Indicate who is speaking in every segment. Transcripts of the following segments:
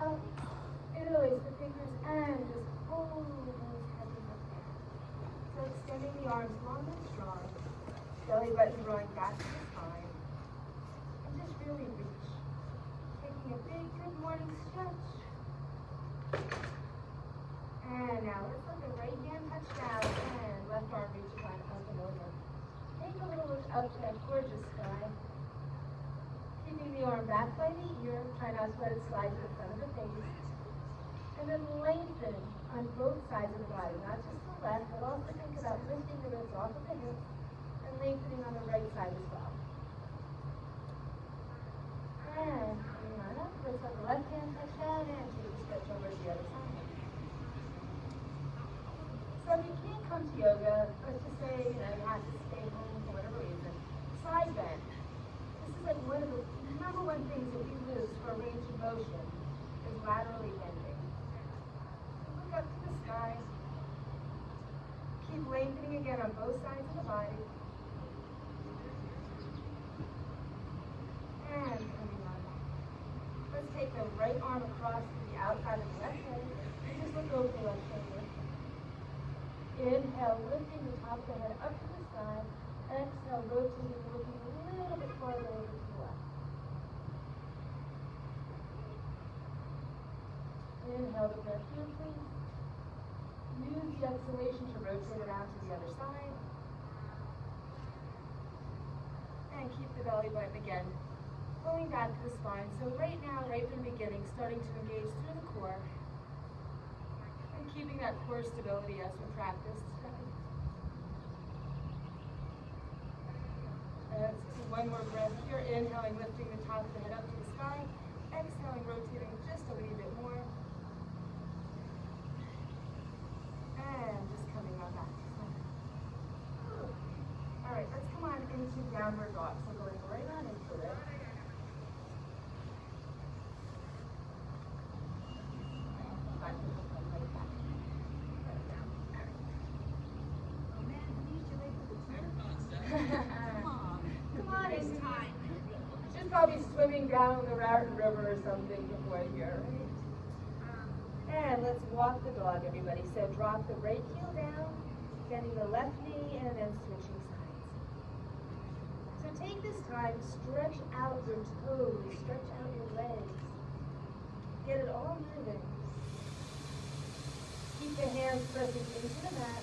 Speaker 1: up, interlace the fingers, and just pull those heads up there. So extending the arms long and strong, belly button drawing back to the spine, and just really reach. Taking a big good morning stretch. And now let's let the right hand touch down and left arm reaches on up and over. Take a little look up to that gorgeous sky. Keeping the arm back by the ear, try not to let it slide to the front of the face. And then lengthen on both sides of the body, not just the left, but also think about lifting the ribs off of the hips and lengthening on the right side as well. And coming on up, let's let the left hand touch down and take a stretch over to the other side. So if you can't come to yoga, let's just say you have to stay home for whatever reason, side bend. This is like one of the number one things that we lose for range of motion is laterally bending. So look up to the sky. Keep lengthening again on both sides of the body. And coming on back. Let's take the right arm across to the outside of the left leg and just look over the left shoulder. Inhale, lifting the top of the head up to the sky. Exhale, rotating, looking a little bit farther over to the left. Inhale the breath here, please. Use the exhalation to rotate around to the other side. And keep the belly button again pulling back to the spine. So right now, right from the beginning, starting to engage through the core. Keeping that core stability as we practice today. Let's do one more breath here. Inhaling, lifting the top of the head up to the sky. Exhaling, rotating just a wee bit more. And just coming on back. All right, let's come on into downward dog. So going right on into it. Probably swimming down the Raritan River or something before here, right? And let's walk the dog, everybody. So drop the right heel down, bending the left knee, and then switching sides. So take this time, stretch out your toes, stretch out your legs. Get it all moving. Keep the hands pressing into the mat.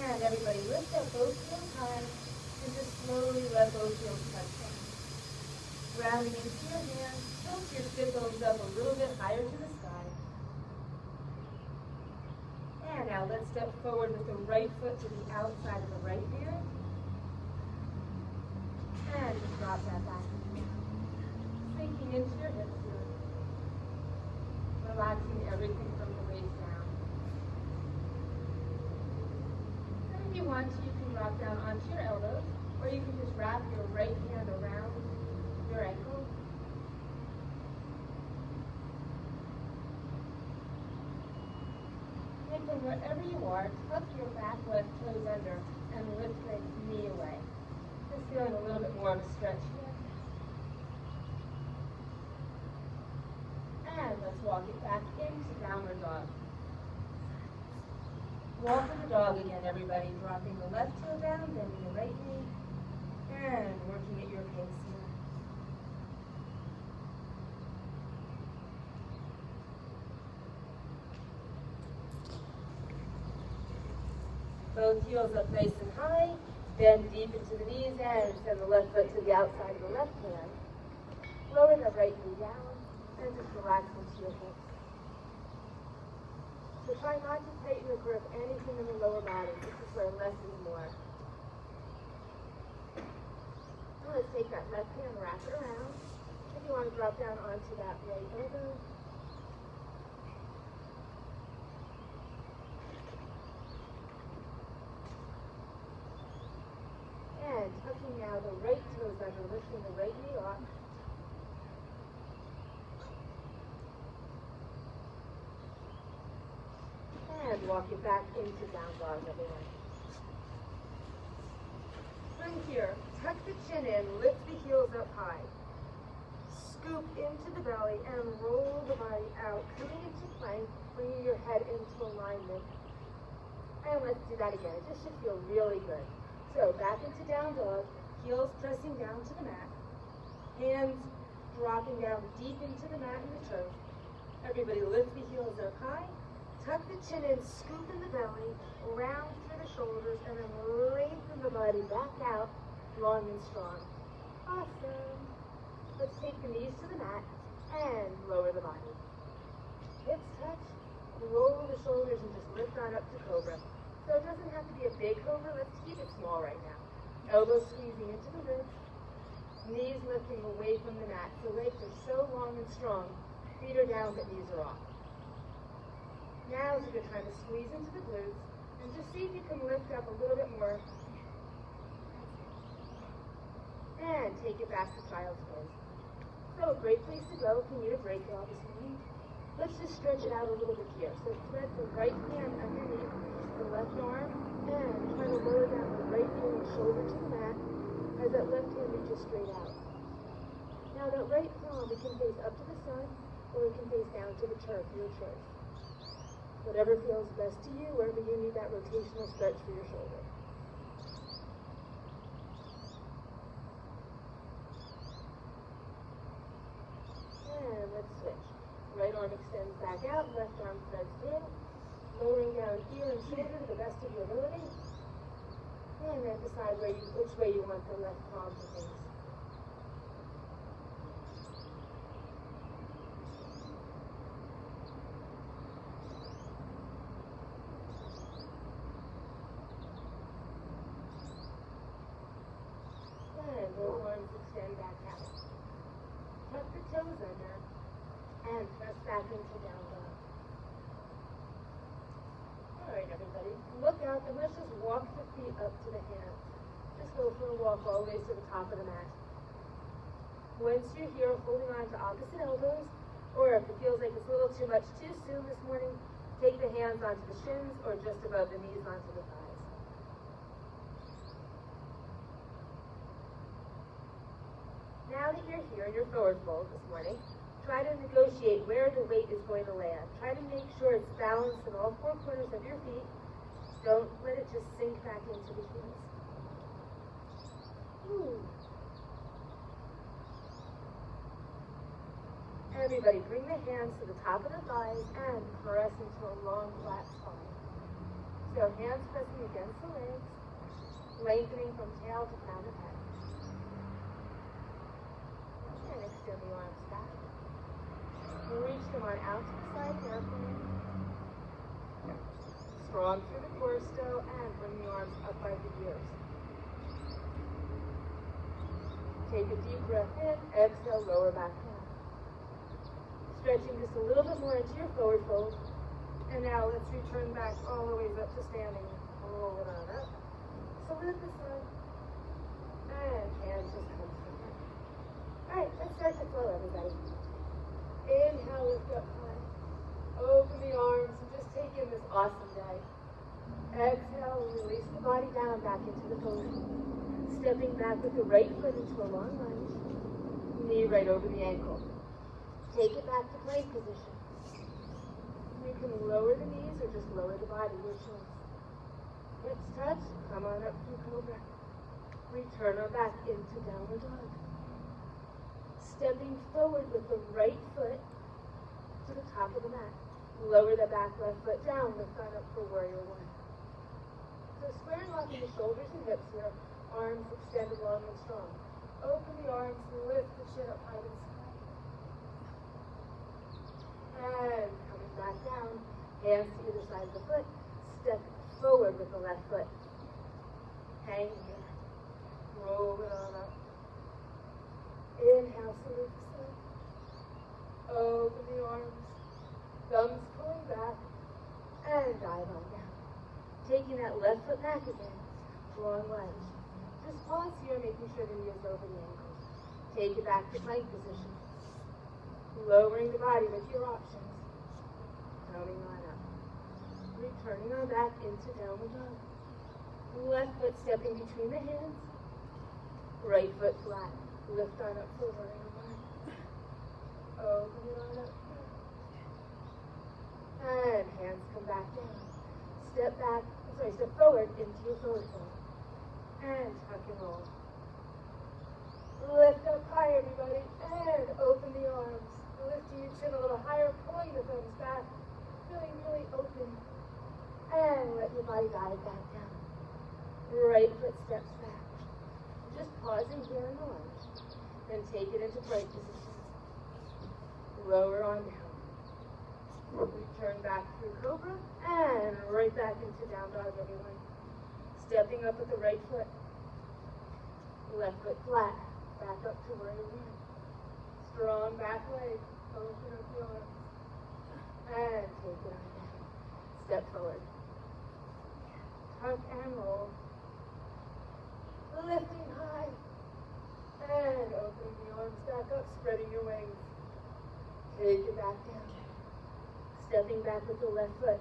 Speaker 1: And everybody lift up both heels high and just slowly let both heels touch down. Grounding into your hands, tilt your sit bones up a little bit higher to the sky. And now let's step forward with the right foot to the outside of the right ear. And just drop that back. Sinking into your hips here. Relaxing everything from the waist down. If you want to, you can drop down onto your elbows, or you can just wrap your right hand around your ankle. And from wherever you are, tuck your back left toes under and lift the knee away. Just feeling a little bit more of a stretch here. And let's walk it back into downward dog. Walk the dog again, everybody. Dropping the left toe down, bending the right knee, and working at your pace here. Both heels up nice and high. Bend deep into the knees and send the left foot to the outside of the left hand. Lower the right knee down and just relax into your hips. So try not to tighten or grip anything in the lower body. This is where less is more. Now let's take that left hand, wrap it around. If you want to drop down onto that right elbow. And tucking now the right toes under, lifting the right knee off. And walk it back into down dog, everyone. From here, tuck the chin in, lift the heels up high. spine, bringing your head into alignment. And let's do that again. It just should feel really good. So back into down dog, heels pressing down to the mat, hands dropping down deep into the mat and the turf. Everybody lift the heels up high, tuck the chin in, scoop in the belly, round through the shoulders, and then lengthen the body back out, long and strong. Awesome. Let's take the knees to the mat and lower the body. Hips touch, roll the shoulders, and just lift on up to cobra. So it doesn't have to be a big cobra. Let's keep it small right now. Elbows squeezing into the ribs, knees lifting away from the mat. The legs are so long and strong. Feet are down, but knees are off. Now is a good time to squeeze into the glutes, and just see if you can lift up a little bit more. And take it back to child's pose. So a great place to go if you need a break while this morning. Let's just stretch it out a little bit here. So thread the right hand underneath the left arm and try to lower down the right ear and shoulder to the mat as that left hand reaches straight out. Now that right palm, it can face up to the sun or it can face down to the turf, your choice. Whatever feels best to you, wherever you need that rotational stretch for your shoulder. And let's switch. Right arm extends back out, left arm threads through, lowering down ear and shoulder to the best of your ability. And then decide which way you want the left palm to face. And both arms extend back out. Tuck the toes under and press back into down dog. All right, everybody, look out and let's just walk the feet up to the hands. Just go for a walk all the way to the top of the mat. Once you're here, holding on to opposite elbows, or if it feels like it's a little too much too soon this morning, take the hands onto the shins or just above the knees onto the thighs. Now that you're here in your forward fold this morning, try to negotiate where the weight is going to land. Try to make sure it's balanced in all four corners of your feet. Don't let it just sink back into the heels. Ooh. Everybody, bring the hands to the top of the thighs and press into a long, flat spine. So hands pressing against the legs, lengthening from tail to crown of head. And extend the arms back. Reach them on out to the side carefully. Strong through the core still, and bring the arms up by the ears. Take a deep breath in, exhale, lower back down. Stretching just a little bit more into your forward fold. And now let's return back all the way up to standing. Roll it on up. Salute the sun. And hands just come forward. Alright, let's start to flow, everybody. Inhale, lift up high. Open the arms and just take in this awesome day. Exhale, release the body down back into the forward fold. Stepping back with the right foot into a long lunge. Knee right over the ankle. Take it back to plank position. You can lower the knees or just lower the body, your choice. Hips touch, come on up through cobra. Return our back into downward dog. Stepping forward with the right foot to the top of the mat. Lower the back left foot down, lift on up for warrior one. So squaring off in the shoulders and hips here, arms extended long and strong. Open the arms, lift the chin up high to the sky. And coming back down, hands to either side of the foot, step forward with the left foot. Hang here. Roll it on up. Inhale, salute the sun. Open the arms, thumbs pulling back, and dive on down. Taking that left foot back again, long lunge. Just pause here, making sure the knee is over the ankles. Take it back to plank position. Lowering the body with your options. Coming on up. Returning on back into downward dog. Left foot stepping between the hands. Right foot flat. Lift on up for warrior one. Open it on up. And hands come back down. Step back, step forward into your forward fold. And tuck and roll. Lift up high, everybody, and open the arms. Lifting your chin a little higher, pulling the thumbs back, feeling really open. And let your body guide back down. Right foot steps back. Just pausing here in the lunge. Then take it into plank position. Lower on down. Return back through cobra, and right back into down dog, everyone. Stepping up with the right foot. Left foot flat. Back up to where you are. Strong back leg. Open up the arms. And take it on down. Step forward. Tuck and roll. Lifting high. And opening the arms back up, spreading your wings. Take it back down. Stepping back with the left foot.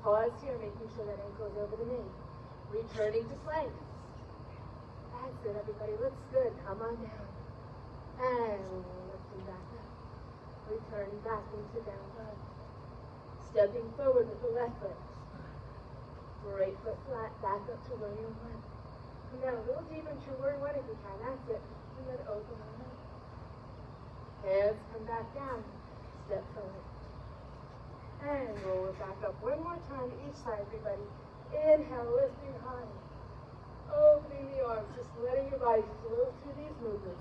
Speaker 1: Pause here, making sure that ankle is over the knee. Returning to plank. That's it, everybody. Looks good. Come on down. And lifting back up. Returning back into down dog. Stepping forward with the left foot. Right foot flat. Back up to warrior one. Come down a little deeper into warrior one if you can. That's it. And then open on up. Hands come back down. Step forward. And roll it back up. One more time to each side, everybody. Inhale, lifting high. Opening the arms, just letting your body flow through these movements.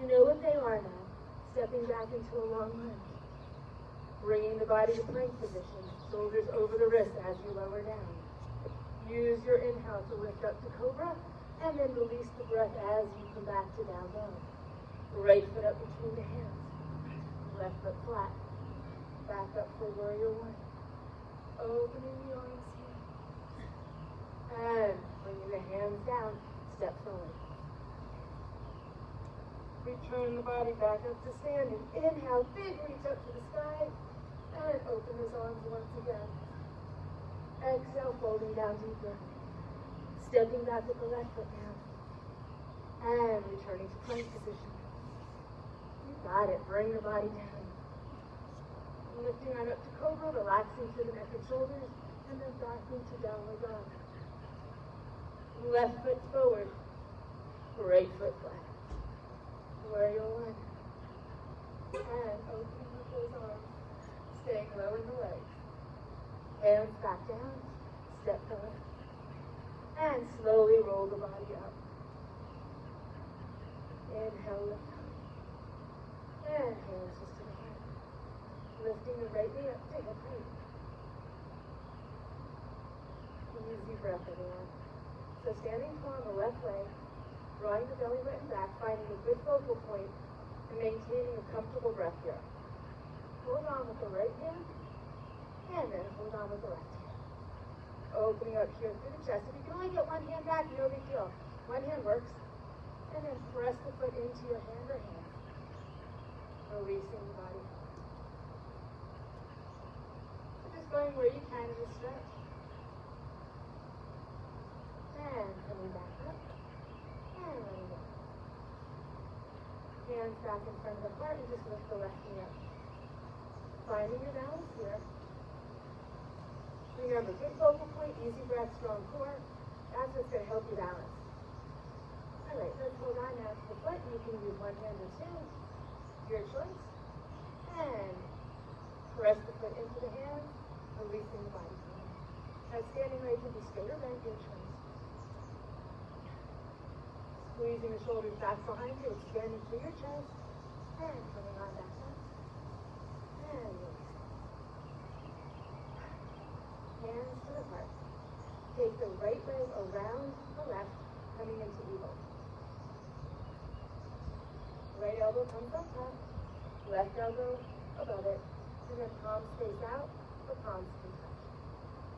Speaker 1: You know what they are now. Stepping back into a long lunge. Bringing the body to plank position. Shoulders over the wrist as you lower down. Use your inhale to lift up to cobra, and then release the breath as you come back to down dog. Right foot up between the hands. Left foot flat. Back up for warrior one. Opening the arms here. And bringing the hands down, step forward. Return the body back up to standing. Inhale, big reach up to the sky. And open his arms once again. Exhale, folding down deeper. Stepping back with the left foot now. And returning to plank position. You got it. Bring the body down. Lifting right up to cobra, relaxing through the neck and shoulders, and then back into downward dog. Left foot forward, right foot flat. Warrior one. And opening up those arms, staying low in the legs. Hands back down, step forward. And slowly roll the body up. Inhale, lift up. And hands just to the heart. Lifting the right knee up to hip height. Easy breath, everyone. So standing tall on the left leg, drawing the belly button back, finding a good focal point, and maintaining a comfortable breath here. Hold on with the right hand, and then hold on with the left hand. Opening up here through the chest. If you can only get one hand back, no big deal. One hand works. And then press the foot into your hand or hands. Releasing the body. Going where you can in the stretch. And coming back up. And letting go. Hands back in front of the heart and just lift the left knee up. Finding your balance here. Remember, good focal point, easy breath, strong core. That's what's going to help you balance. Alright, let's hold on now to the foot. You can use one hand or two. Your choice. And press the foot into the hand. Releasing the body. Now standing leg can be straight or bent, your choice. Squeezing the shoulders back behind you, expanding through your chest, and coming on back up. And release. Hands to the heart. Take the right leg around the left, coming into eagle. Right elbow comes up top, left elbow above it, and then palms face out. The palms can touch.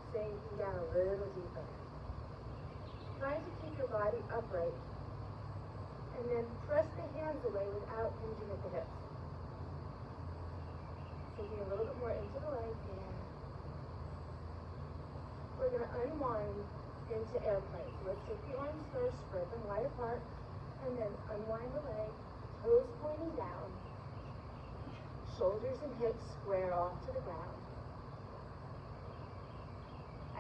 Speaker 1: Sinking down a little deeper. Trying to keep your body upright. And then press the hands away without hinging at the hips. Sinking a little bit more into the leg. Yeah. We're going to unwind into airplane. So let's take the arms first, spread them wide apart, and then unwind the leg, toes pointing down, shoulders and hips square off to the ground.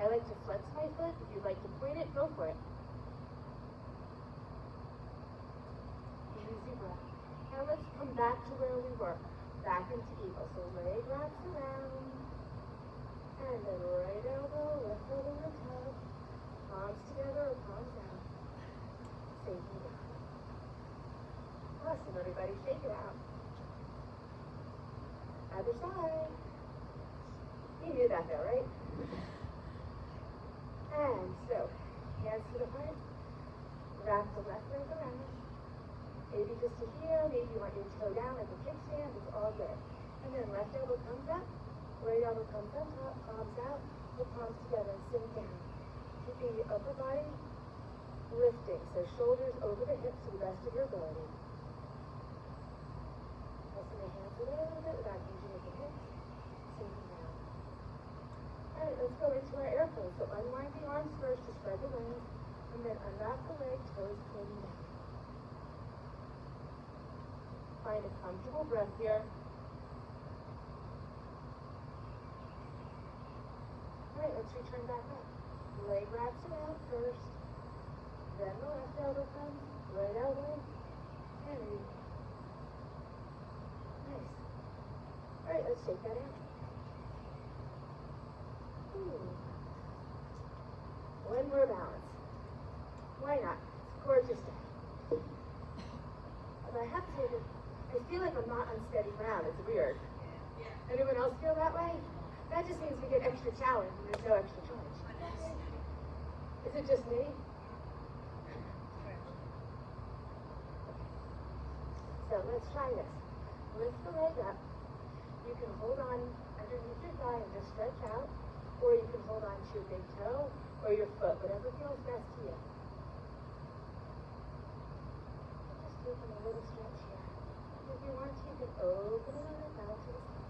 Speaker 1: I like to flex my foot. If you'd like to point it, go for it. Easy breath. Now let's come back to where we were. Back into eagle. So leg wraps around. And then right elbow, left elbow on top. Palms together or palms down. Sinking down. Awesome, everybody. Shake it out. Other side. You knew that though, right? And so, hands to the heart. Wrap the left leg around. Maybe just to here, maybe you want your toe down like a kickstand. It's all good. And then left elbow comes up. Right elbow comes up top. Palms out. The palms together. Sink down. Keeping the upper body lifting. So shoulders over the hips to the best of your ability. Pressing the hands a little bit without engaging with the hips. Sinking down. Alright, let's go into our air pose. So unwind the arms first to spread the wings. And then unwrap the leg, toes pointing down. Find a comfortable breath here. Alright, let's return back up. Leg wraps around first. Then the left elbow comes, right elbow, and reach. Nice. Alright, let's shake that out. One more balance. Why not? It's a gorgeous day. But I have to say that I feel like I'm not on steady ground. It's weird. Anyone else feel that way? That just means we get extra challenge and there's no extra challenge. Is it just me? So let's try this. Lift the leg up. You can hold on underneath your thigh and just stretch out, or you can hold on to your big toe or your foot, whatever feels best to you. Just taking a little stretch here. If you want to, you can open it up out to the side.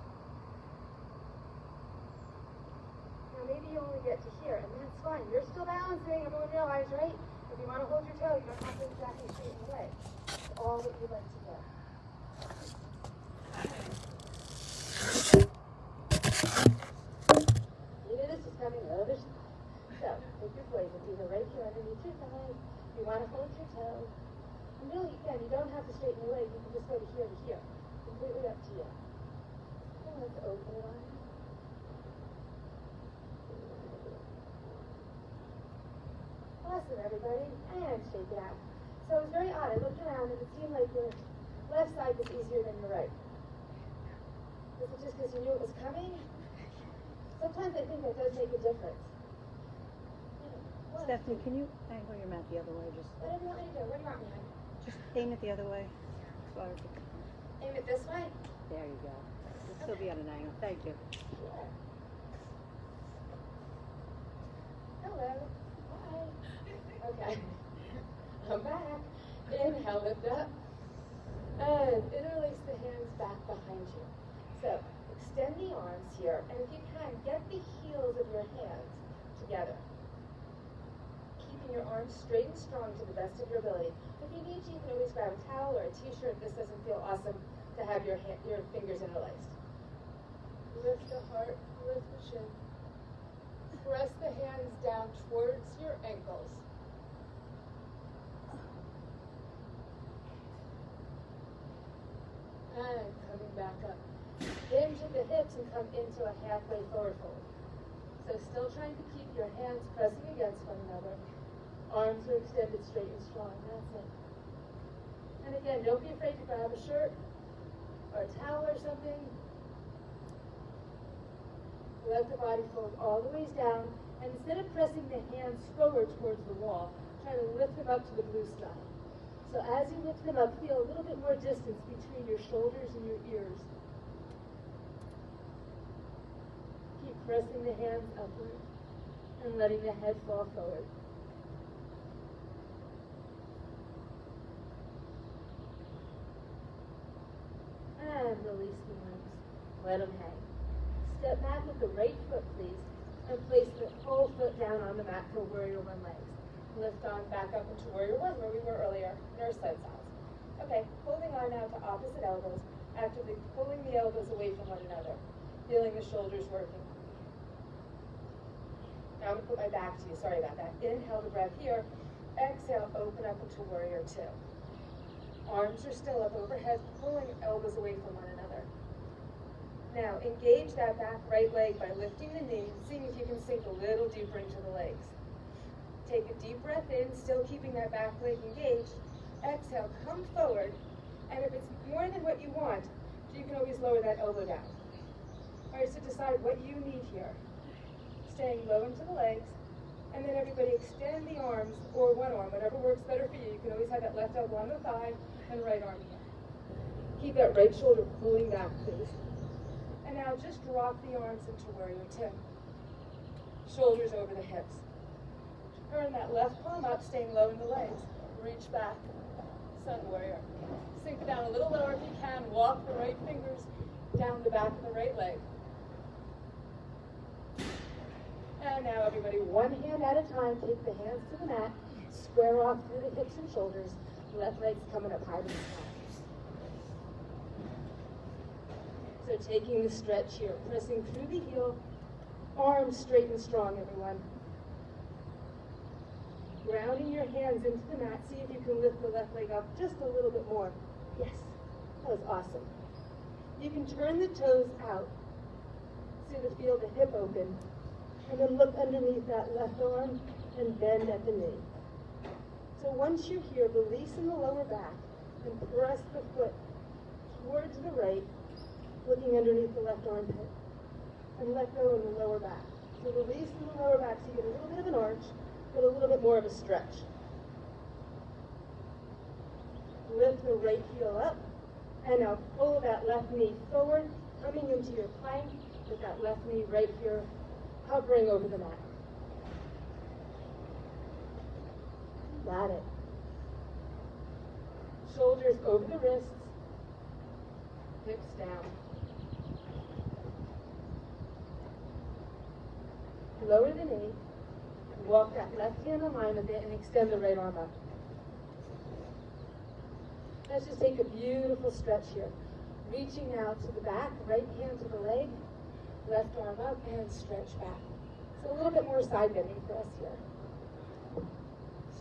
Speaker 1: Now maybe you only get to here, and that's fine. You're still balancing, everyone realize, right? If you want to hold your toe, you don't have to exactly straighten the leg. It's all that you like to do. Either this is coming the other side. So, take your poise. It's either right here underneath your thigh. You want to hold your toe. And really, again, you don't have to straighten your leg. You can just go to here to here. Completely up to you. And let's open it on. Awesome, everybody. And shake it out. So it was very odd. I looked around and it seemed like your left side was easier than your right. Is it just because you knew it was coming? Sometimes I think that does make a difference.
Speaker 2: Stephanie, can you angle your mat the other way?
Speaker 1: What do you want me to do? What do you want me to do?
Speaker 2: Just aim it the other way. Sorry.
Speaker 1: Aim it this way?
Speaker 2: There you go. It'll still be at an angle. Thank you.
Speaker 1: Sure. Hello. Hi. Okay. I'm back. Inhale, lift up. And interlace the hands back behind you. So, extend the arms here, and if you can, get the heels of your hands together. Keeping your arms straight and strong to the best of your ability. If you need to, you can always grab a towel or a t-shirt if this doesn't feel awesome to have your fingers interlaced. Lift the heart, lift the chin. Press the hands down towards your ankles. And coming back up. Hinge at the hips and come into a halfway forward fold. So still trying to keep your hands pressing against one another. Arms are extended straight and strong. That's it. And again, don't be afraid to grab a shirt or a towel or something. Let the body fold all the ways down. And instead of pressing the hands forward towards the wall, try to lift them up to the blue sky. So as you lift them up, feel a little bit more distance between your shoulders and your ears. Keep pressing the hands upward and letting the head fall forward. And release the arms. Let them hang. Step back with the right foot, please, and place the whole foot down on the mat for warrior one legs. Lift on back up into warrior one, where we were earlier, nurse sled styles. Okay, holding on now to opposite elbows, actively pulling the elbows away from one another, feeling the shoulders working. Now I'm going to put my back to you. Sorry about that. Inhale the breath here. Exhale, open up into warrior two. Arms are still up overhead, pulling elbows away from one another. Now, engage that back right leg by lifting the knee, seeing if you can sink a little deeper into the legs. Take a deep breath in, still keeping that back leg engaged. Exhale, come forward, and if it's more than what you want, you can always lower that elbow down. All right, so decide what you need here. Staying low into the legs, and then everybody extend the arms, or one arm, whatever works better for you. You can always have that left elbow on the thigh, and right arm here. Keep that right shoulder pulling back, please. And now just drop the arms into warrior two. Shoulders over the hips. Turn that left palm up, staying low in the legs. Reach back, sun warrior. Sink it down a little lower if you can. Walk the right fingers down the back of the right leg. And now everybody, one hand at a time, take the hands to the mat, square off through the hips and shoulders, left leg's coming up high to the sky. So taking the stretch here, pressing through the heel, arms straight and strong, everyone. Grounding your hands into the mat, see if you can lift the left leg up just a little bit more. Yes, that was awesome. You can turn the toes out, so to feel the hip open, and then look underneath that left arm and bend at the knee. So once you're here, release in the lower back and press the foot towards the right, looking underneath the left armpit, and let go in the lower back. So release in the lower back so you get a little bit of an arch, but a little bit more of a stretch. Lift the right heel up, and now pull that left knee forward, coming into your plank with that left knee right here, hovering over the mat. Got it. Shoulders over the wrists, hips down. Lower the knee, walk that left hand in line with it, and extend the right arm up. Let's just take a beautiful stretch here. Reaching out to the back, right hand to the leg, left arm up, and stretch back. So a little bit more side bending for us here.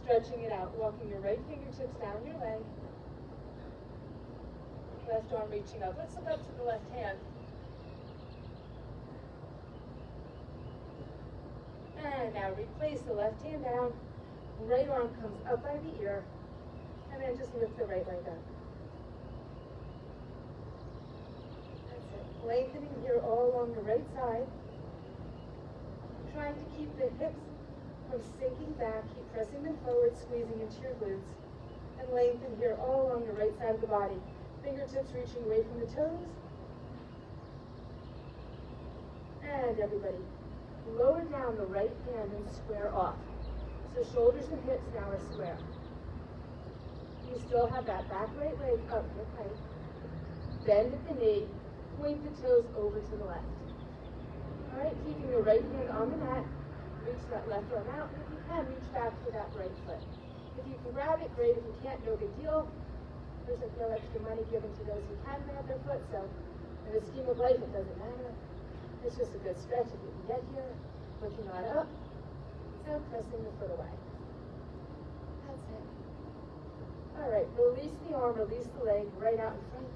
Speaker 1: Stretching it out, walking your right fingertips down your leg, left arm reaching up. Let's look up to the left hand. And now replace the left hand down, right arm comes up by the ear, and then just lift the right leg up. That's it. Lengthening here all along the right side. Trying to keep the hips from sinking back. Keep pressing them forward, squeezing into your glutes. And lengthen here all along the right side of the body. Fingertips reaching away from the toes. And everybody, lower down the right hand and square off. So shoulders and hips now are square. You still have that back right leg up, okay? Bend at the knee, point the toes over to the left. All right, keeping your right hand on the mat, reach that left arm out, and if you can, reach back for that right foot. If you can grab it, great. If you can't, no big deal. There's no extra money given to those who can grab their foot, so in the scheme of life, it doesn't matter. It's just a good stretch if you can get here, looking on up, and pressing the foot away. That's it. All right, release the arm, release the leg, right out in front.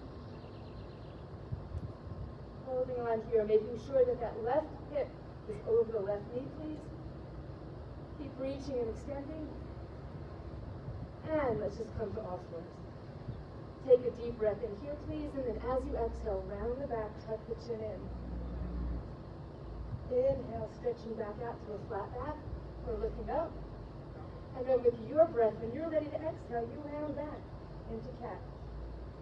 Speaker 1: Holding on here, making sure that that left hip is over the left knee, please. Keep reaching and extending. And let's just come to all fours. Take a deep breath in here, please, and then as you exhale, round the back, tuck the chin in. Inhale, stretching back out to a flat back. We're looking up. And then with your breath, when you're ready to exhale, you round back into cat.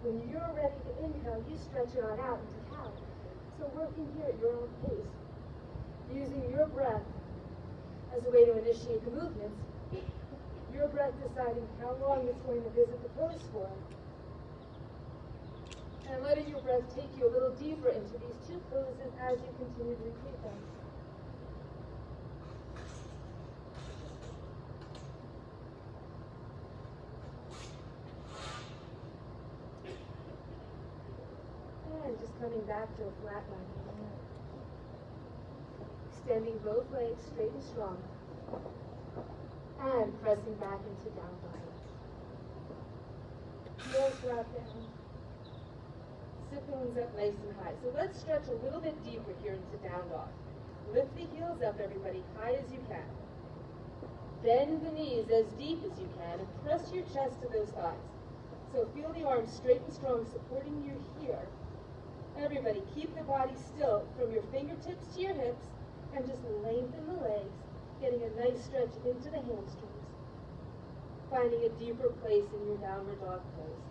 Speaker 1: When you're ready to inhale, you stretch it on out into cow. So working here at your own pace, using your breath as a way to initiate the movements, your breath deciding how long it's going to visit the pose for, and letting your breath take you a little deeper into these two poses as you continue to repeat them. And just coming back to a flat line. extending both legs straight and strong. And pressing back into down dog. Heels drop down. Sit bones up nice and high. So let's stretch a little bit deeper here into down dog. Lift the heels up, everybody, high as you can. Bend the knees as deep as you can and press your chest to those thighs. So feel the arms straight and strong supporting you here. Everybody, keep the body still from your fingertips to your hips and just lengthen the legs, getting a nice stretch into the hamstrings. Finding a deeper place in your downward dog pose.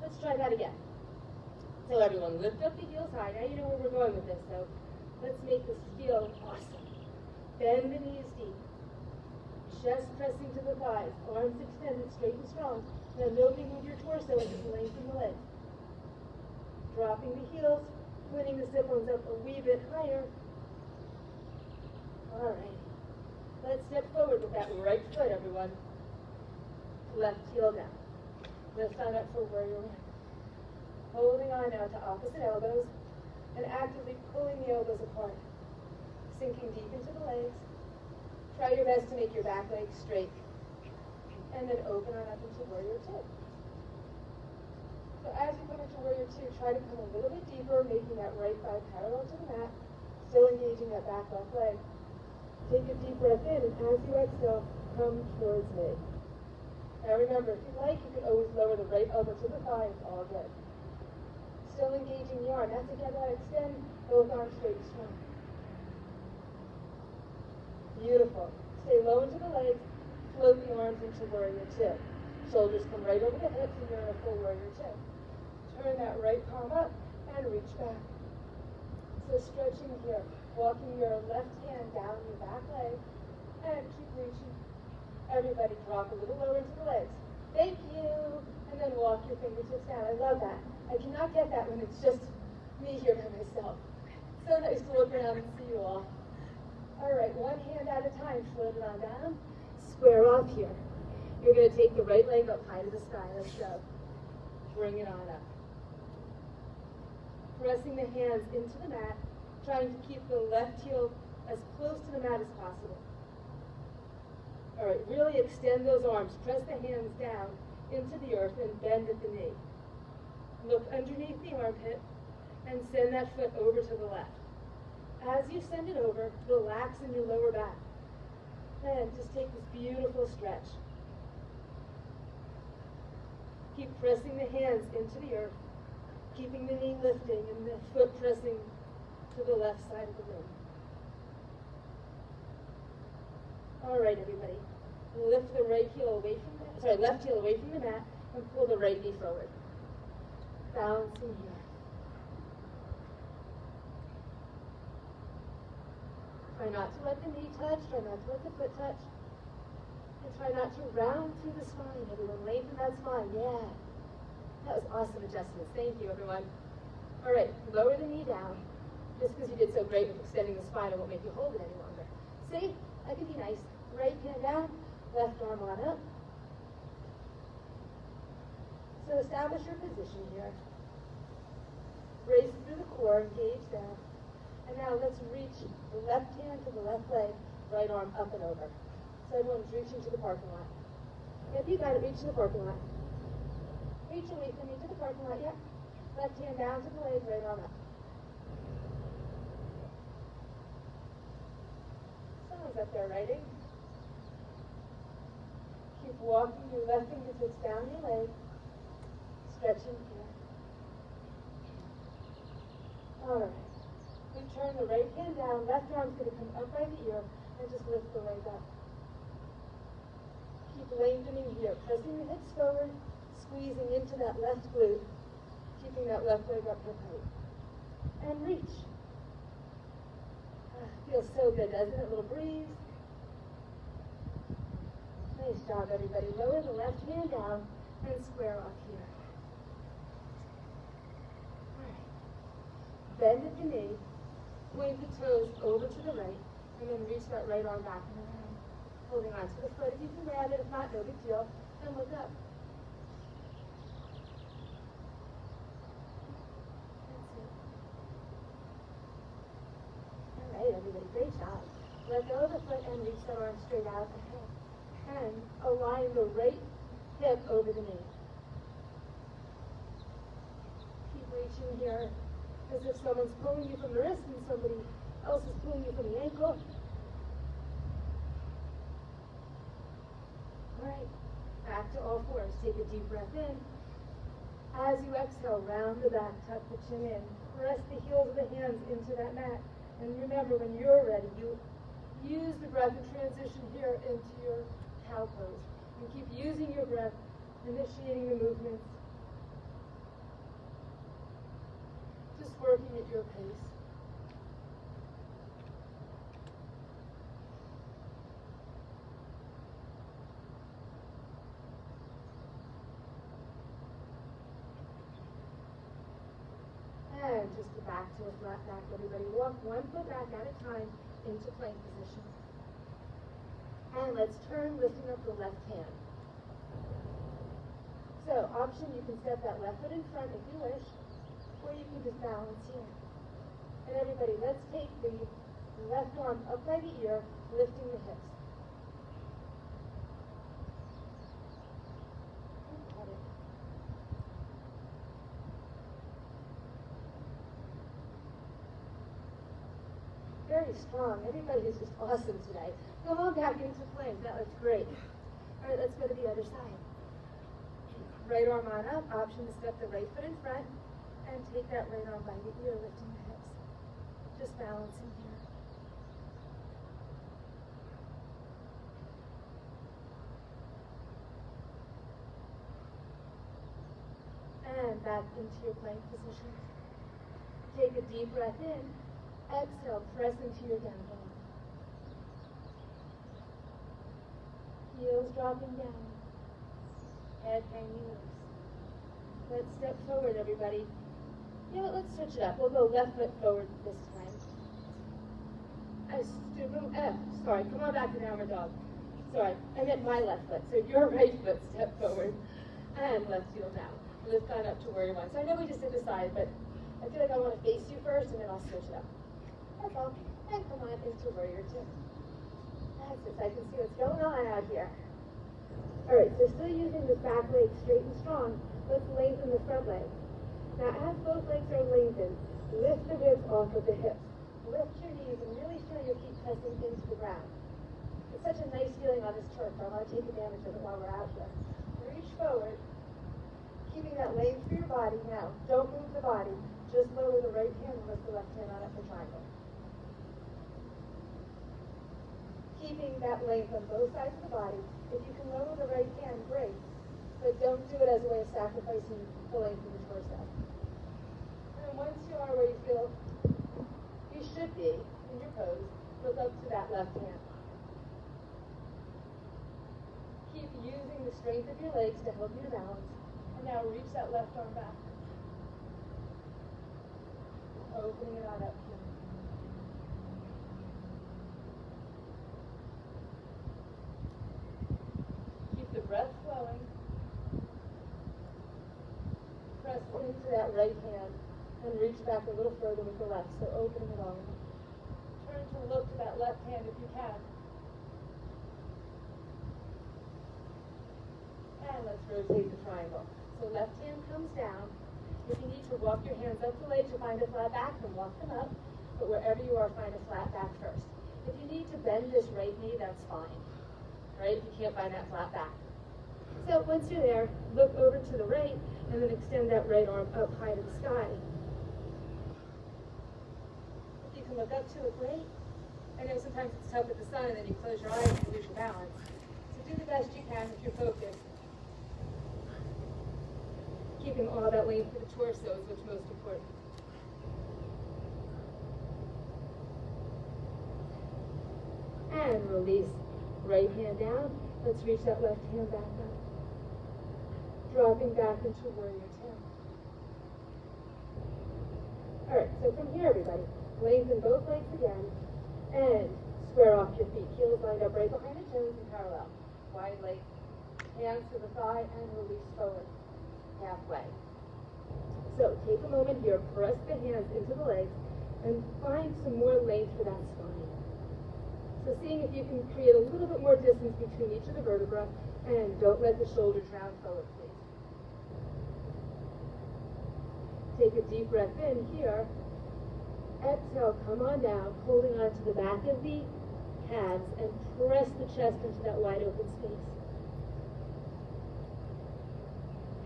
Speaker 1: Let's try that again. So everyone, lift up the heels high. Now you know where we're going with this, so let's make this feel awesome. Bend the knees deep. Chest pressing to the thighs. Arms extended straight and strong. Now nobody move your torso and just lengthen the legs. Dropping the heels, putting the sit bones up a wee bit higher. All right. Let's step forward with that right foot, everyone. Left heel down. Lift on up for warrior one. Holding on now to opposite elbows and actively pulling the elbows apart. Sinking deep into the legs. Try your best to make your back leg straight. And then open on up into warrior two. So as you come into warrior two, try to come a little bit deeper, making that right thigh parallel to the mat, still engaging that back left leg. Take a deep breath in, and as you exhale, come towards me. Now remember, if you like, you can always lower the right elbow to the thigh, it's all good. Still engaging the arm. As you get that, extend both arms straight and strong. Beautiful. Stay low into the legs, float the arms into warrior two. Shoulders come right over the hips and you're in a full warrior two. Turn that right palm up and reach back. So stretching here, walking your left hand down your back leg and keep reaching. Everybody drop a little lower into the legs. Thank you. And then walk your fingertips down. I love that. I cannot get that when it's just me here by myself. So nice to look around and see you all. All right, one hand at a time. Float it on down. Square off here. You're going to take the right leg up high to the sky. Let's go. Bring it on up. Pressing the hands into the mat, trying to keep the left heel as close to the mat as possible. All right, really extend those arms. Press the hands down into the earth and bend at the knee. Look underneath the armpit and send that foot over to the left. As you send it over, relax in your lower back. And just take this beautiful stretch. Keep pressing the hands into the earth, keeping the knee lifting and the foot pressing to the left side of the room. All right, everybody. Lift the right heel away from left heel away from the mat and pull the right knee forward. Bouncing here. Try not to let the knee touch, try not to let the foot touch. And try not to round through the spine, everyone. Lengthen that spine, yeah. That was awesome adjustments. Thank you, everyone. All right, lower the knee down. Just because you did so great with extending the spine, I won't make you hold it any longer. See, I can be nice. Right hand down, left arm on up. So establish your position here. Brace through the core, engage down. And now let's reach the left hand to the left leg, right arm up and over. So everyone's reaching to the parking lot. Yep, you got it, reach to the parking lot. Reach away from me to the parking lot, yep. Left hand down to the leg, right arm up. Someone's up there writing. Keep walking your left fingertips down your leg, stretching here. All right. We turn the right hand down, left arm's going to come up by the ear, and just lift the leg up. Keep lengthening here, pressing the hips forward, squeezing into that left glute, keeping that left leg up hip height. And reach. Feels so good, doesn't it? A little breeze. Nice job, everybody. Lower the left hand down and square off here. All right. Bend at the knee. Point the toes over to the right, and then reach that right arm back and around. Holding on to the foot. If you can grab it, if not, no big deal. And look up. That's it. All right, everybody, great Great job. Let go of the foot and reach that arm straight out ahead. And align the right hip over the knee. Keep reaching here as if someone's pulling you from the wrist and somebody else is pulling you from the ankle. All right, back to all fours. Take a deep breath in. As you exhale, round the back, tuck the chin in. Press the heels of the hands into that mat. And remember, when you're ready, you use the breath and transition here into your cow pose. And keep using your breath, initiating the movements. Just working at your pace. And just back to a flat back, everybody. Walk one foot back at a time into plank position. And let's turn, lifting up the left hand. So, option, you can step that left foot in front if you wish, or you can just balance here. And everybody, let's take the left arm up by the ear, lifting the hips. Very strong. Everybody is just awesome today. Come on back into plank. That looks great. All right, let's go to the other side. Right arm on up. Option to step the right foot in front and take that right arm by the ear, lifting the hips. Just balancing here. And back into your plank position. Take a deep breath in. Exhale, press into your down dog. Heels dropping down. Head hanging loose. Let's step forward, everybody. You know what, let's switch it up. We'll go left foot forward this time. Sorry, come on back to downward dog. Sorry, I meant my left foot. So your right foot, step forward. And left heel down. Lift on up to where you want. So I know we just did the side, but I feel like I want to face you first, and then I'll switch it up. That's all. And come on into warrior two. That's it. I can see what's going on out here. All right, so still using this back leg straight and strong. Let's lengthen the front leg. Now, as both legs are lengthened, lift the ribs off of the hips. Lift your knees and really feel your feet pressing into the ground. It's such a nice feeling on this turf. I want to take advantage of it while we're out here. Reach forward, keeping that length for your body. Now, don't move the body. Just lower the right hand and lift the left hand on up for triangle. Keeping that length on both sides of the body. If you can lower the right hand, great. But don't do it as a way of sacrificing the length of the torso. And then once you are where you feel you should be in your pose, look up to that left hand. Keep using the strength of your legs to help you to balance. And now reach that left arm back. Opening it on up here. Keep the breath flowing. Press into that right hand and reach back a little further with the left, so opening it all up. Turn to look to that left hand if you can. And let's rotate the triangle. So left hand comes down. If you need to walk your hands up the leg to find a flat back, then walk them up. But wherever you are, find a flat back first. If you need to bend this right knee, that's fine. Right? If you can't find that flat back. So once you're there, look over to the right and then extend that right arm up high to the sky. If you can look up to it, great. I know sometimes it's tough with the sun and then you close your eyes and you lose your balance. So do the best you can if you're focused. Keeping all that length for the torso is what's most important. And release. Right hand down. Let's reach that left hand back up. Dropping back into warrior two. Alright, so from here, everybody, lengthen both legs again and square off your feet. Heels lined up right behind the toes and parallel. Wide leg. Hands to the thigh and release forward. Halfway. So take a moment here, press the hands into the legs, and find some more length for that spine. So seeing if you can create a little bit more distance between each of the vertebrae, and don't let the shoulders round forward, please. Take a deep breath in here. Exhale, come on down, holding on to the back of the calves and press the chest into that wide open space.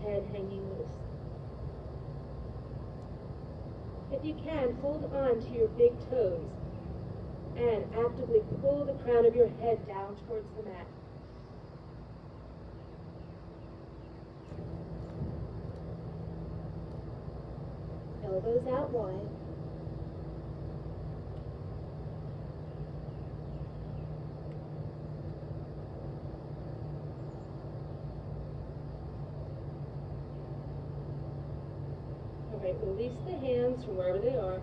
Speaker 1: Head hanging loose. If you can, hold on to your big toes and actively pull the crown of your head down towards the mat. Elbows out wide. All right, release the hands from wherever they are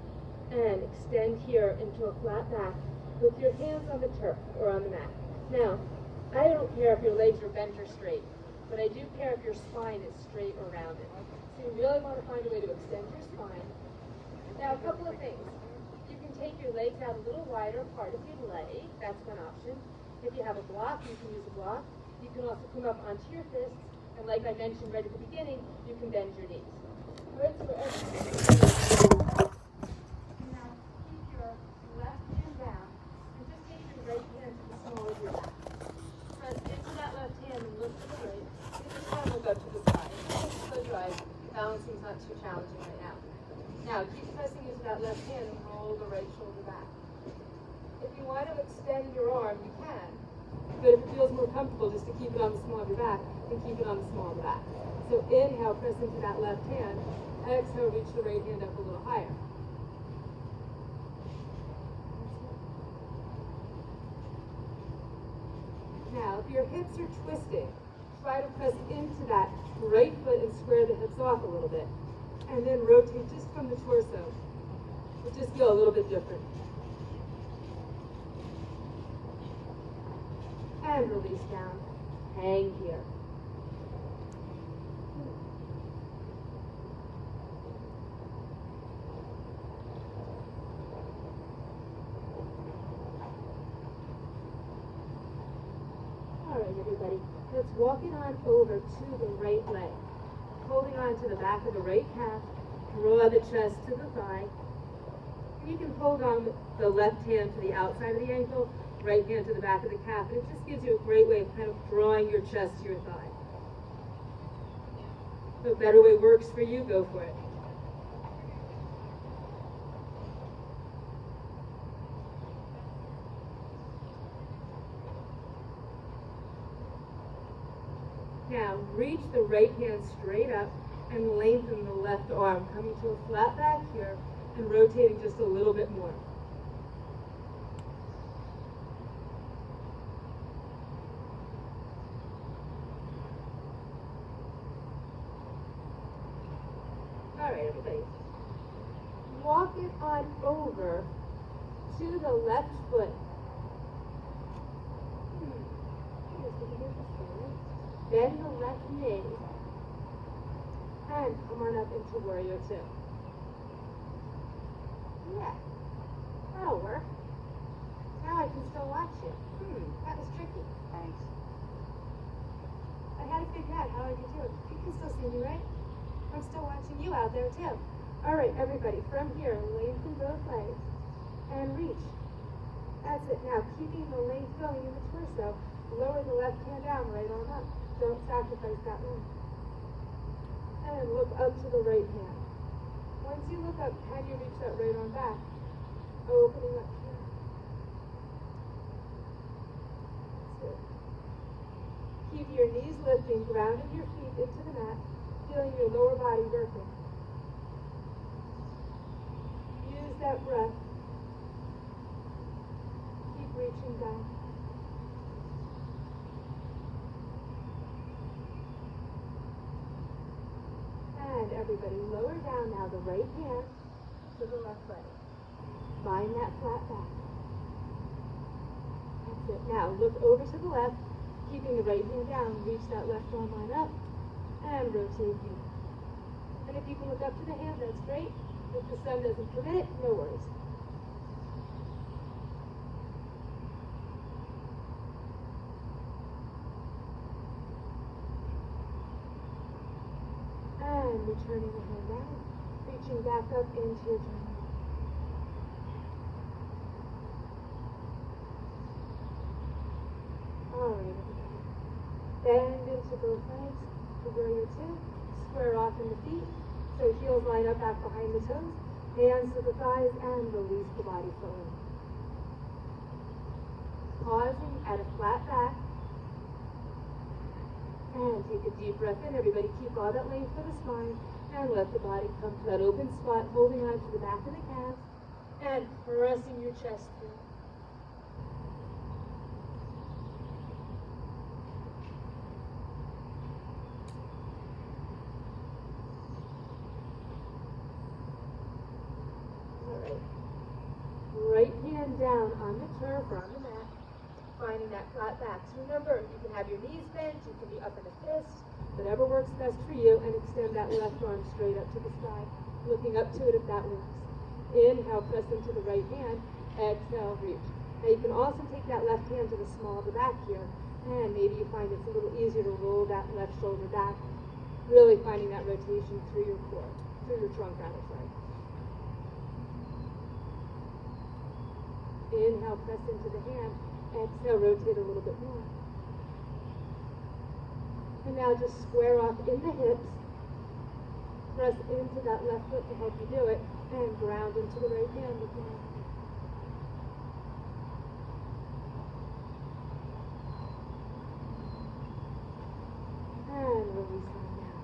Speaker 1: and extend here into a flat back with your hands on the turf or on the mat. Now, I don't care if your legs are bent or straight, but I do care if your spine is straight or rounded. So you really want to find a way to extend your spine. Now, a couple of things. You can take your legs out a little wider apart if you'd like. That's one option. If you have a block, you can use a block. You can also come up onto your fists, and like I mentioned right at the beginning, you can bend your knees. All right, so now keep your left hand down, and just take your right hand to the small of your back. Press into that left hand and look to the right. And this time we'll go to the side. So drive. Balancing is not too challenging right now. Now, keep pressing into that left hand and roll the right shoulder back. If you want to extend your arm, you can. But if it feels more comfortable just to keep it on the small of your back, then keep it on the small of the back. So inhale, press into that left hand. Exhale, reach the right hand up a little higher. Now, if your hips are twisting, try to press into that right foot and square the hips off a little bit. And then rotate just from the torso. It'll just feel a little bit different. And release down. Hang here. All right, everybody. Let's walk it on over to the right leg. Holding on to the back of the right calf, draw the chest to the thigh. And you can hold on the left hand to the outside of the ankle, right hand to the back of the calf, and it just gives you a great way of kind of drawing your chest to your thigh. If a better way works for you, go for it. Now, reach the right hand straight up and lengthen the left arm, coming to a flat back here and rotating just a little bit more. All right, everybody. Walk it on over to the left foot. Bend the left knee and come on up into warrior two. Yeah, that'll work. Now I can still watch you. That was tricky.
Speaker 2: Thanks.
Speaker 1: I had to figure out how I could do it. You can still see me, right? I'm still watching you out there too. All right, everybody, from here, lengthen both legs and reach. That's it. Now, keeping the length going in the torso, lower the left hand down, right arm up. Don't sacrifice that length. And look up to the right hand. Once you look up, can you reach that right arm back? Opening up here. That's it. Keep your knees lifting, grounding your feet into the mat, feeling your lower body working. Use that breath. Keep reaching down. And everybody, lower down now the right hand to the left leg. Find that flat back. That's it. Now look over to the left, keeping the right hand down. Reach that left arm line up and rotate you. And if you can look up to the hand, that's great. If the sun doesn't permit it, no worries. turning the hand down, reaching back up into your journal. All right, everybody. Bend into both legs to warrior two. Square off in the feet, so heels line up back behind the toes. Hands to the thighs and release the body forward. Pausing at a flat back. And take a deep breath in. Everybody keep all that length for the spine. And let the body come to that open spot, holding on to the back of the calves. And pressing your chest through. Right hand down on the turf or on the mat, finding that flat back. So remember, you can have your knees bent, you can be up in a fist, whatever works best for you, and extend that left arm straight up to the sky, looking up to it if that works. Inhale, press into the right hand, exhale, reach. Now you can also take that left hand to the small of the back here, and maybe you find it's a little easier to roll that left shoulder back, really finding that rotation through your core, through your trunk rather, sorry. Inhale, press into the hand. Exhale, rotate a little bit more. And now just square off in the hips. Press into that left foot to help you do it. And ground into the right hand. Looking up. And release on down.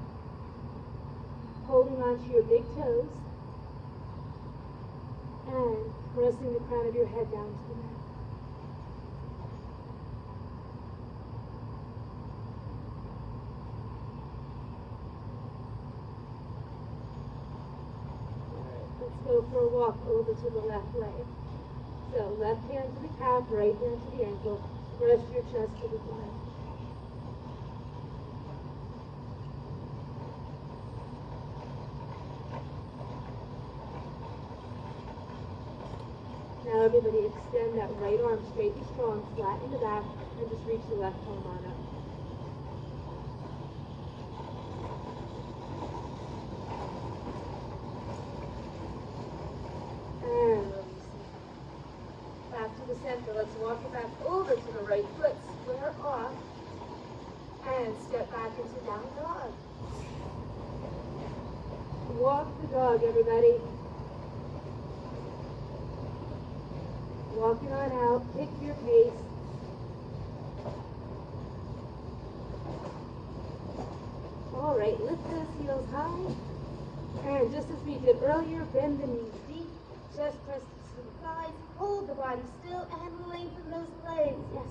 Speaker 1: Holding on to your big toes. And pressing the crown of your head down to the mat. Alright, let's go for a walk over to the left leg. So left hand to the calf, right hand to the ankle. Press your chest to the thigh. Now everybody extend that right arm straight and strong, flat in the back, and just reach the left arm on up. And release. Back to the center. Let's walk it back over to the right foot. Square off. And step back into down dog. Walk the dog, everybody. Walking on out, pick your pace. All right, lift those heels high. And just as we did earlier, bend the knees deep, chest press to the thighs, hold the body still, and lengthen those legs. Yes.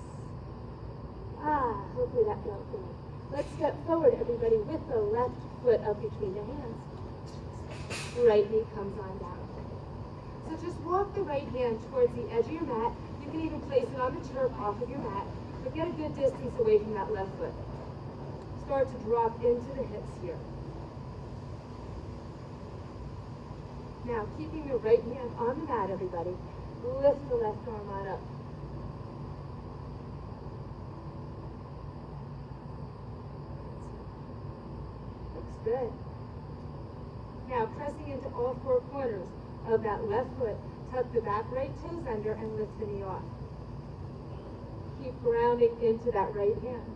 Speaker 1: Hopefully that felt good. Let's step forward, everybody, with the left foot up between the hands. Right knee comes on down. So just walk the right hand towards the edge of your mat. You can even place it on the turf off of your mat, but get a good distance away from that left foot. Start to drop into the hips here. Now, keeping your right hand on the mat, everybody, lift the left arm on up. Looks good. Now, pressing into all four corners of that left foot, tuck the back right toes under and lift the knee off. Keep grounding into that right hand.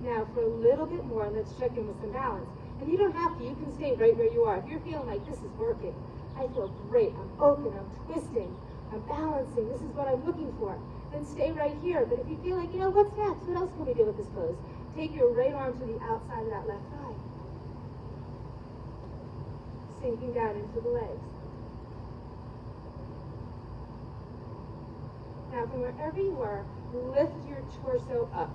Speaker 1: Now for a little bit more, let's check in with some balance. And you don't have to, you can stay right where you are. If you're feeling like this is working, I feel great, I'm open, I'm twisting, I'm balancing, this is what I'm looking for, then stay right here. But if you feel like, you know, what's next? What else can we do with this pose? Take your right arm to the outside of that left thigh. Sinking down into the legs. Now from wherever you are, lift your torso up.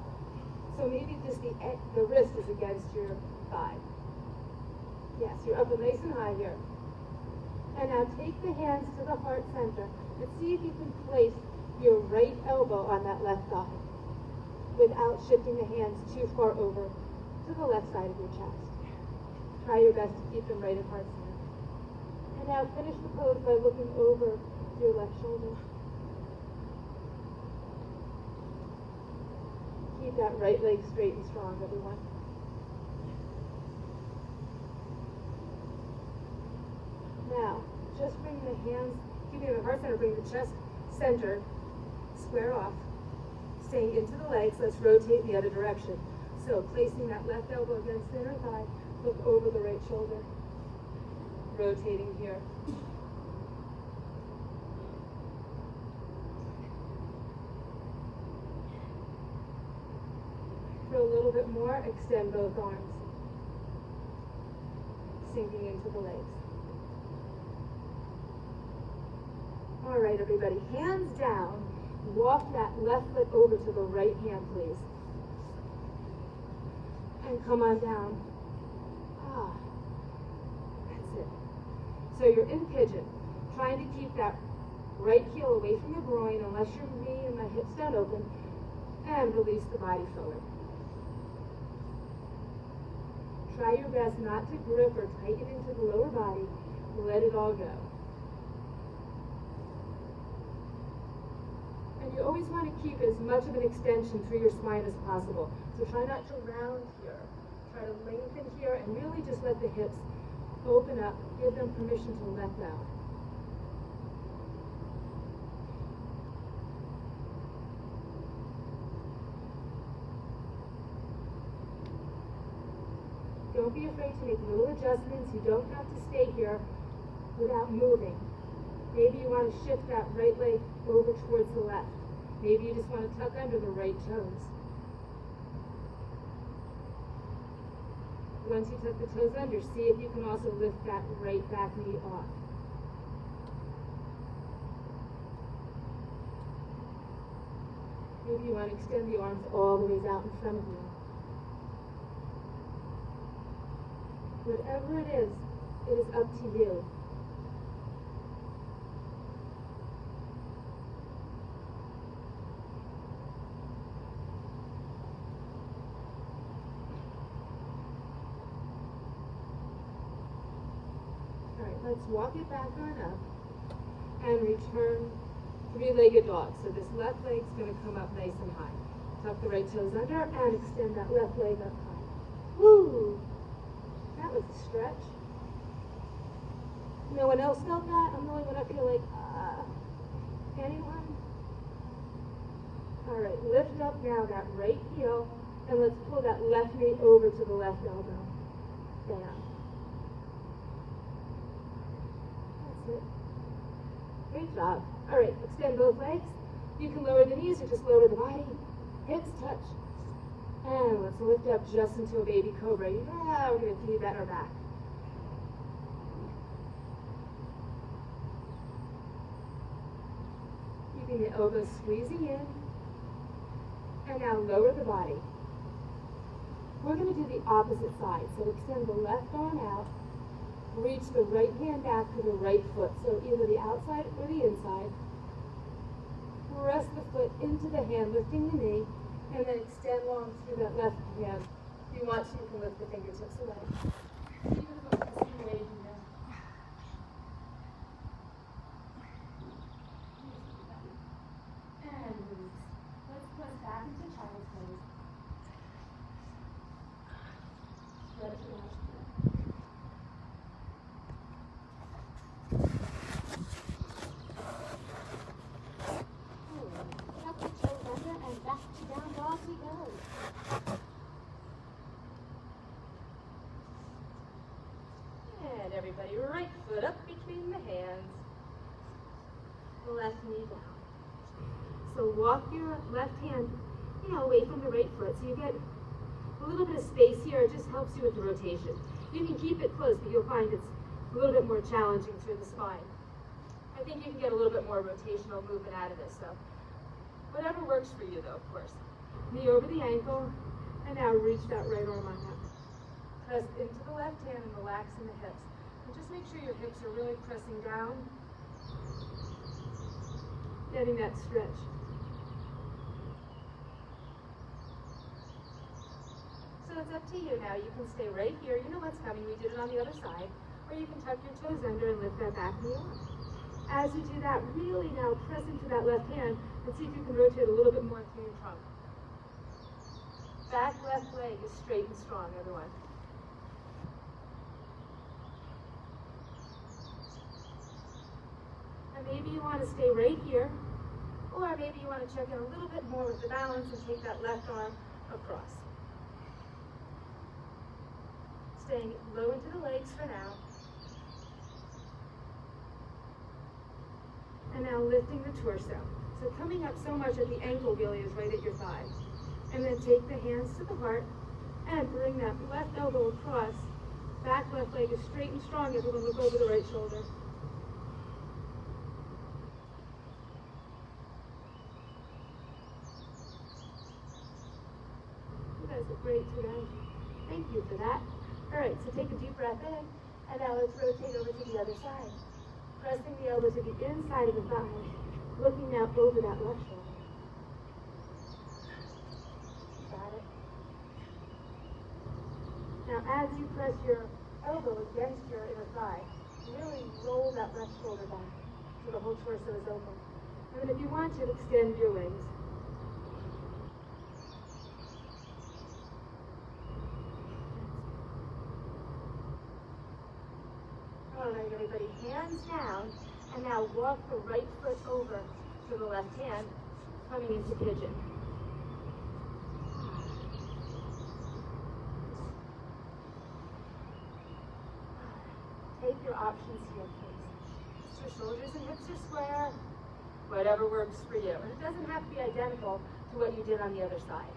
Speaker 1: So maybe just the wrist is against your thigh. Yes, you're up nice and high here. And now take the hands to the heart center and see if you can place your right elbow on that left thigh without shifting the hands too far over to the left side of your chest. Try your best to keep them right at heart center. And now finish the pose by looking over your left shoulder. Keep that right leg straight and strong, everyone. Now, just bring the hands, keeping the heart center, bring the chest centered, square off, staying into the legs. Let's rotate the other direction. So placing that left elbow against the inner thigh, look over the right shoulder. Rotating here. For a little bit more, extend both arms. Sinking into the legs. All right, everybody, hands down. Walk that left foot over to the right hand, please. And come on down. Ah, that's it. So you're in pigeon, trying to keep that right heel away from the groin unless your knee and the hips don't open, and release the body forward. Try your best not to grip or tighten into the lower body. Let it all go. And you always want to keep as much of an extension through your spine as possible. So try not to round here. Try to lengthen here and really just let the hips open up. Give them permission to let go. Don't be afraid to make little adjustments. You don't have to stay here without moving. Maybe you want to shift that right leg over towards the left. Maybe you just want to tuck under the right toes. Once you tuck the toes under, see if you can also lift that right back knee off. Maybe you want to extend the arms all the way out in front of you. Whatever it is up to you. All right, let's walk it back on up and return three-legged dog. So this left leg's going to come up nice and high. Tuck the right toes under and extend that left leg up high. Woo! That was a stretch. No one else felt that? I'm the only one up here like, anyone? All right, lift up now that right heel, and let's pull that left knee over to the left elbow. Down. That's it. Great job. All right, extend both legs. You can lower the knees or just lower the body. Hips touch. And let's lift up just into a baby cobra. Yeah, we're going to feed that in our back. Keeping the elbows squeezing in. And now lower the body. We're going to do the opposite side. So extend the left arm out. Reach the right hand back to the right foot. So either the outside or the inside. Press the foot into the hand, lifting the knee. And then extend long through that left hand. If you want to, you can lift the fingertips away. Even if it's the same way you do that. And release. Let's press back into child's pose. Let it relax. And everybody, right foot up between the hands, left knee down. So walk your left hand, away from the right foot, so you get a little bit of space here. It just helps you with the rotation. You can keep it close, but you'll find it's a little bit more challenging through the spine. I think you can get a little bit more rotational movement out of this, so whatever works for you, though, of course. Knee over the ankle, and now reach that right arm on up. Press into the left hand and relax in the hips. And just make sure your hips are really pressing down, getting that stretch. So it's up to you now. You can stay right here. You know what's coming. We did it on the other side. Or you can tuck your toes under and lift that back knee up. As you do that, really now press into that left hand and see if you can rotate a little bit more through your trunk. Back left leg is straight and strong, everyone. And maybe you want to stay right here, or maybe you want to check in a little bit more with the balance and take that left arm across. Staying low into the legs for now. And now lifting the torso. So coming up so much at the ankle really is right at your thigh. And then take the hands to the heart and bring that left elbow across. Back left leg is straight and strong. Everyone look over the right shoulder. You guys look great today. Thank you for that. All right, so take a deep breath in, and now let's rotate over to the other side. Pressing the elbow to the inside of the thigh, looking now over that left shoulder. Got it. Now as you press your elbow against your inner thigh, really roll that left shoulder back so the whole torso is open. And then if you want to, extend your wings. All right, everybody, hands down, and now walk the right foot over to the left hand, coming into pigeon. Take your options here, please. Your shoulders and hips are square, whatever works for you. And it doesn't have to be identical to what you did on the other side.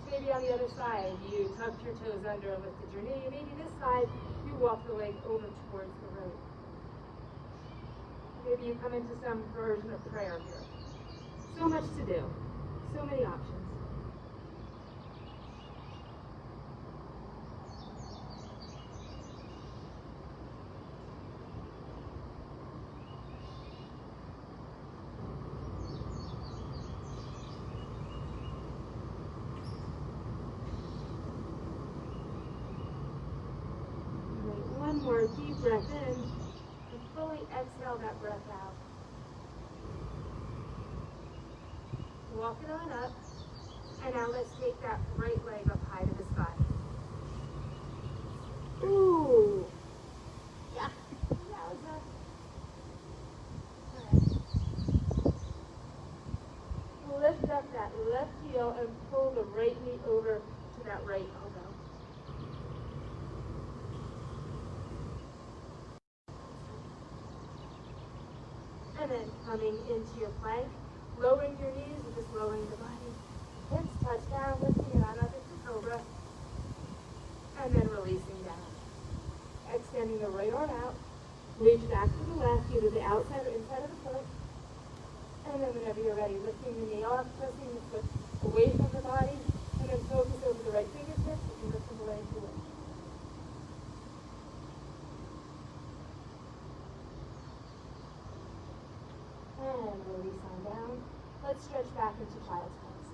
Speaker 1: Maybe on the other side, you tucked your toes under and lifted your knee. Maybe this side, you walk the leg over towards the right. Maybe you come into some version of prayer here. So much to do. So many options. One more deep breath in, and fully exhale that breath out. Walk it on up, and now let's take that right leg up high to the sky. Ooh, yeah, yowza. All right. Lift up that left heel and pull the right knee over to that right elbow. And then coming into your plank, lowering your knees and just lowering the body. Hips touch down, lifting it on up into cobra. And then releasing down. Extending the right arm out. Reach back to the left, either the outside or inside of the foot. And then whenever you're ready, lifting the knee off, pressing the foot away from the body. And then focus over the right fingertips and you lift them away to it. And release on down. Let's stretch back into child's pose.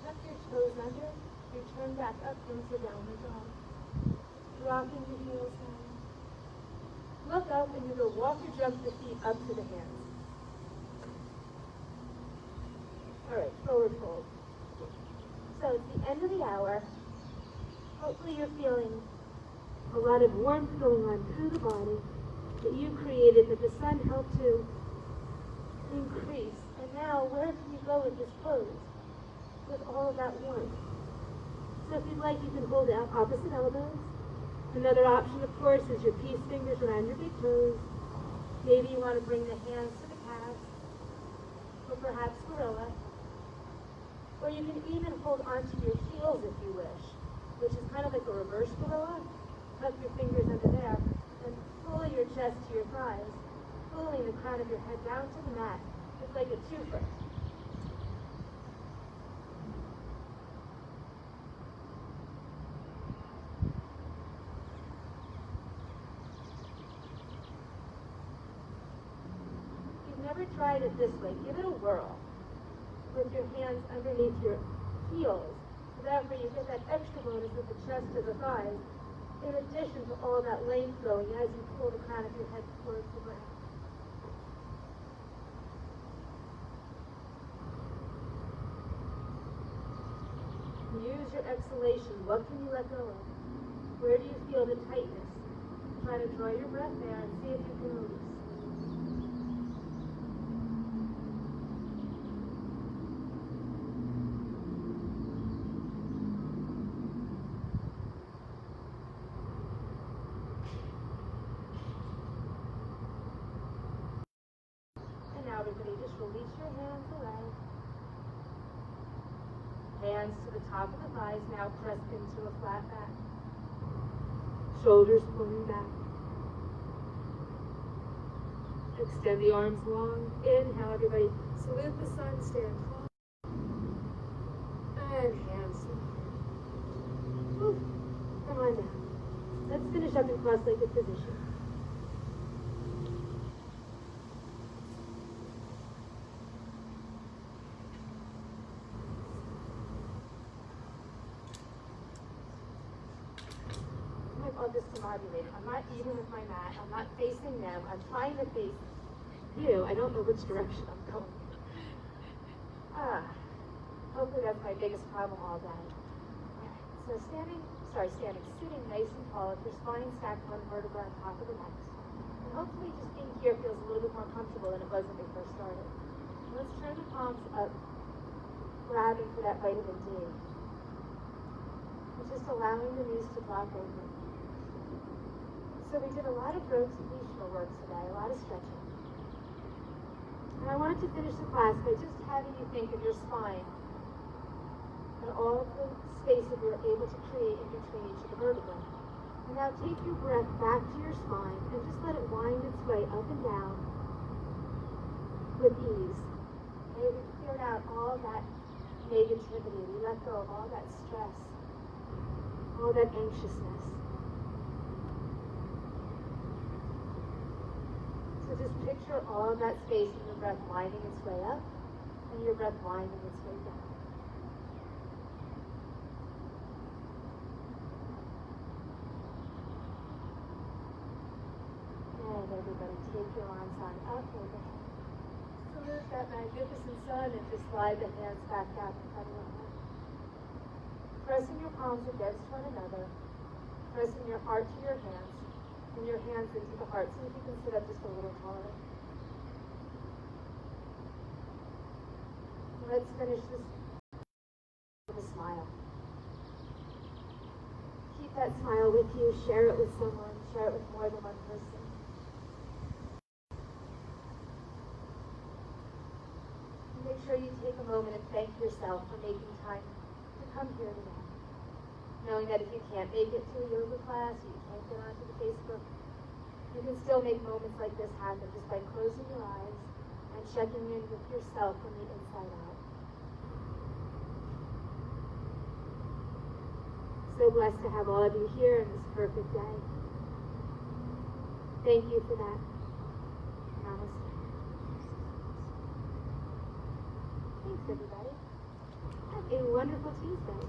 Speaker 1: Tuck your toes under. Return back up into downward dog. Dropping the heels down. Look up and you're going to walk or jump the feet up to the hands. All right, forward fold. So it's the end of the hour. Hopefully you're feeling a lot of warmth going on through the body that you created, that the sun helped to increase. And now where can you go with this pose with all of that warmth? So if you'd like, you can hold out opposite elbows. Another option, of course, is your peace fingers around your big toes. Maybe you want to bring the hands to the calves, or perhaps gorilla. Or you can even hold onto your heels if you wish, which is kind of like a reverse gorilla. Tuck your fingers under there and pull your chest to your thighs, pulling the crown of your head down to the mat. It's like a twofer. never tried it this way, give it a whirl with your hands underneath your heels. So that way you get that extra bonus of the chest to the thighs, in addition to all that length going as you pull the crown of your head towards the ground. Use your exhalation. What can you let go of? Where do you feel the tightness? Try to draw your breath there and see if you can release. And now everybody just release your hands away. Hands to the top of the thighs, now press into a flat back. Shoulders pulling back. Extend the arms long. Inhale, everybody. Salute the sun, stand tall. And hands. Whew. Come on down. Let's finish up in cross-legged position. All discombobulated. I'm not even with my mat. I'm not facing them. I'm trying to face you. I don't know which direction I'm going. Hopefully that's my biggest problem all day. So sitting nice and tall with your spine stacked one vertebra on top of the next. And hopefully just being here feels a little bit more comfortable than it was when we first started. Let's turn the palms up, grabbing for that vitamin D. And just allowing the knees to drop over. So we did a lot of rotational work today, a lot of stretching. And I wanted to finish the class by just having you think of your spine and all of the space that you're able to create in between each of the vertebrae. And now take your breath back to your spine and just let it wind its way up and down with ease. Okay, we cleared out all that negativity. We let go of all that stress, all that anxiousness. So just picture all of that space and your breath winding its way up and your breath winding its way down. And everybody take your arms on up overhead. Salute that magnificent sun and just slide the hands back out in front of your head. Pressing your palms against one another. Pressing your heart to your hands. And your hands into the heart. See if you can sit up just a little taller. Let's finish this with a smile. Keep that smile with you. Share it with someone. Share it with more than one person. And make sure you take a moment and thank yourself for making time to come here today. Knowing that if you can't make it to a yoga class, or you can't get onto the Facebook, you can still make moments like this happen just by closing your eyes and checking in with yourself from the inside out. So blessed to have all of you here on this perfect day. Thank you for that. Namaste. Thanks, everybody. Have a wonderful Tuesday.